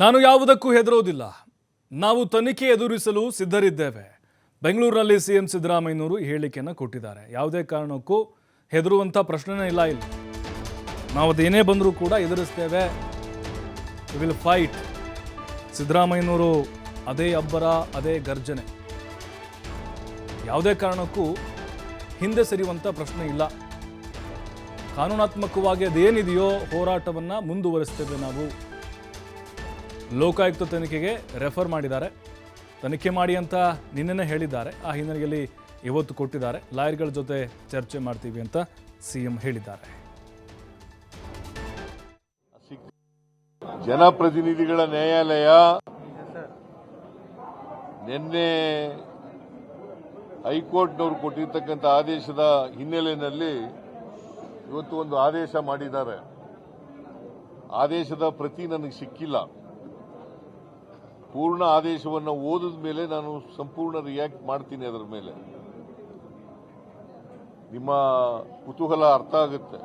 ನಾನು ಯಾವುದಕ್ಕೂ ಹೆದರೋದಿಲ್ಲ. ನಾವು ತನಿಖೆ ಎದುರಿಸಲು ಸಿದ್ಧರಿದ್ದೇವೆ. ಬೆಂಗಳೂರಿನಲ್ಲಿ ಸಿಎಂ ಸಿದ್ದರಾಮಯ್ಯನವರು ಹೇಳಿಕೆಯನ್ನು ಕೊಟ್ಟಿದ್ದಾರೆ. ಯಾವುದೇ ಕಾರಣಕ್ಕೂ ಹೆದರುವಂತ ಪ್ರಶ್ನೆನೇ ಇಲ್ಲ ಇಲ್ಲಿ. ನಾವು ಅದೇನೇ ಬಂದರೂ ಕೂಡ ಎದುರಿಸ್ತೇವೆ. We will fight. ಸಿದ್ದರಾಮಯ್ಯನವರು ಅದೇ ಅಬ್ಬರ, ಅದೇ ಗರ್ಜನೆ. ಯಾವುದೇ ಕಾರಣಕ್ಕೂ ಹಿಂದೆ ಸರಿಯುವಂತ ಪ್ರಶ್ನೆ ಇಲ್ಲ. ಕಾನೂನಾತ್ಮಕವಾಗಿ ಅದೇನಿದೆಯೋ ಹೋರಾಟವನ್ನು ಮುಂದುವರಿಸ್ತೇವೆ ನಾವು. ಲೋಕಾಯುಕ್ತ ತನಿಖೆಗೆ ರೆಫರ್ ಮಾಡಿದ್ದಾರೆ. ತನಿಖೆ ಮಾಡಿ ಅಂತ ನಿನ್ನೆನೇ ಹೇಳಿದ್ದಾರೆ. ಆ ಹಿನ್ನೆಲೆಯಲ್ಲಿ ಇವತ್ತು ಕೊಟ್ಟಿದ್ದಾರೆ. ಲಾಯರ್ಗಳ ಜೊತೆ ಚರ್ಚೆ ಮಾಡ್ತೀವಿ ಅಂತ ಸಿಎಂ ಹೇಳಿದ್ದಾರೆ. ಜನಪ್ರತಿನಿಧಿಗಳ ನ್ಯಾಯಾಲಯ ನಿನ್ನೆ ಹೈಕೋರ್ಟ್ನವರು ಕೊಟ್ಟಿರ್ತಕ್ಕಂಥ ಆದೇಶದ ಹಿನ್ನೆಲೆಯಲ್ಲಿ ಇವತ್ತು ಒಂದು ಆದೇಶ ಮಾಡಿದ್ದಾರೆ. ಆದೇಶದ ಪ್ರತಿ ನನಗೆ ಸಿಕ್ಕಿಲ್ಲ. ಪೂರ್ಣ ಆದೇಶವನ್ನು ಓದಿದ ಮೇಲೆ ನಾನು ಸಂಪೂರ್ಣ ರಿಯಾಕ್ಟ್ ಮಾಡ್ತೀನಿ. ಅದರ ಮೇಲೆ ನಿಮ್ಮ ಕುತೂಹಲ ಅರ್ಥ ಆಗುತ್ತೆ.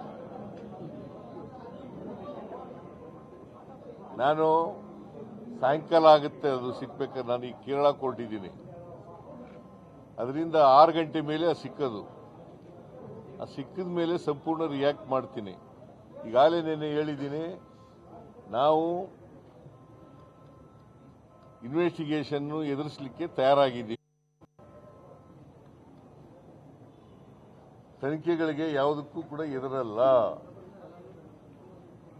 ನಾನು ಸಾಯಂಕಾಲ ಆಗುತ್ತೆ ಅದು ಸಿಕ್ಬೇಕಾದ್ರೆ. ನಾನು ಈಗ ಕೇರಳ ಕೊಟ್ಟಿದ್ದೀನಿ. ಅದರಿಂದ 6 ಗಂಟೆ ಮೇಲೆ ಅದು ಸಿಕ್ಕದು. ಆ ಸಿಕ್ಕಿದ ಮೇಲೆ ಸಂಪೂರ್ಣ ರಿಯಾಕ್ಟ್ ಮಾಡ್ತೀನಿ. ಈಗಾಗಲೇ ನೆನ್ನೆ ಹೇಳಿದ್ದೀನಿ, ನಾವು ಇನ್ವೆಸ್ಟಿಗೇಷನ್ ಎದುರಿಸಲಿಕ್ಕೆ ತಯಾರಾಗಿದ್ದೀವಿ. ತನಿಖೆಗಳಿಗೆ ಯಾವುದಕ್ಕೂ ಕೂಡ ಎದುರಲ್ಲ.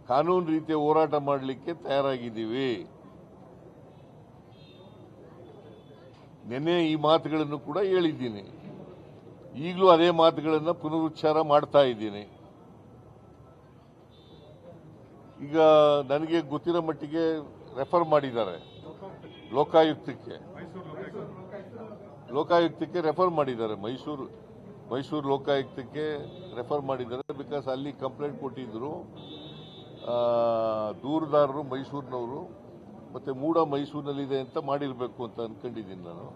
ಕಾನೂನು ರೀತಿಯ ಹೋರಾಟ ಮಾಡಲಿಕ್ಕೆ ತಯಾರಾಗಿದ್ದೀವಿ. ನಿನ್ನೆ ಈ ಮಾತುಗಳನ್ನು ಕೂಡ ಹೇಳಿದ್ದೀನಿ. ಈಗಲೂ ಅದೇ ಮಾತುಗಳನ್ನು ಪುನರುಚ್ಚಾರ ಮಾಡ್ತಾ ಇದ್ದೀನಿ. ಈಗ ನನಗೆ ಗೊತ್ತಿರೋ ಮಟ್ಟಿಗೆ ರೆಫರ್ ಮಾಡಿದ್ದಾರೆ ಲೋಕಾಯುಕ್ತಕ್ಕೆ ರೆಫರ್ ಮಾಡಿದ್ದಾರೆ. ಮೈಸೂರು ಲೋಕಾಯುಕ್ತಕ್ಕೆ ರೆಫರ್ ಮಾಡಿದ್ದಾರೆ. ಬಿಕಾಸ್ ಅಲ್ಲಿ ಕಂಪ್ಲೇಂಟ್ ಕೊಟ್ಟಿದ್ರು ದೂರುದಾರರು ಮೈಸೂರಿನವರು. ಮತ್ತೆ ಮೂಡ ಮೈಸೂರಿನಲ್ಲಿದೆ ಅಂತ ಮಾಡಿರಬೇಕು ಅಂತ ಅನ್ಕೊಂಡಿದ್ದೀನಿ ನಾನು.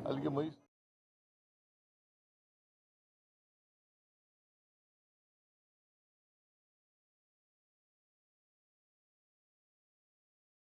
ಅಲ್ಲಿಗೆ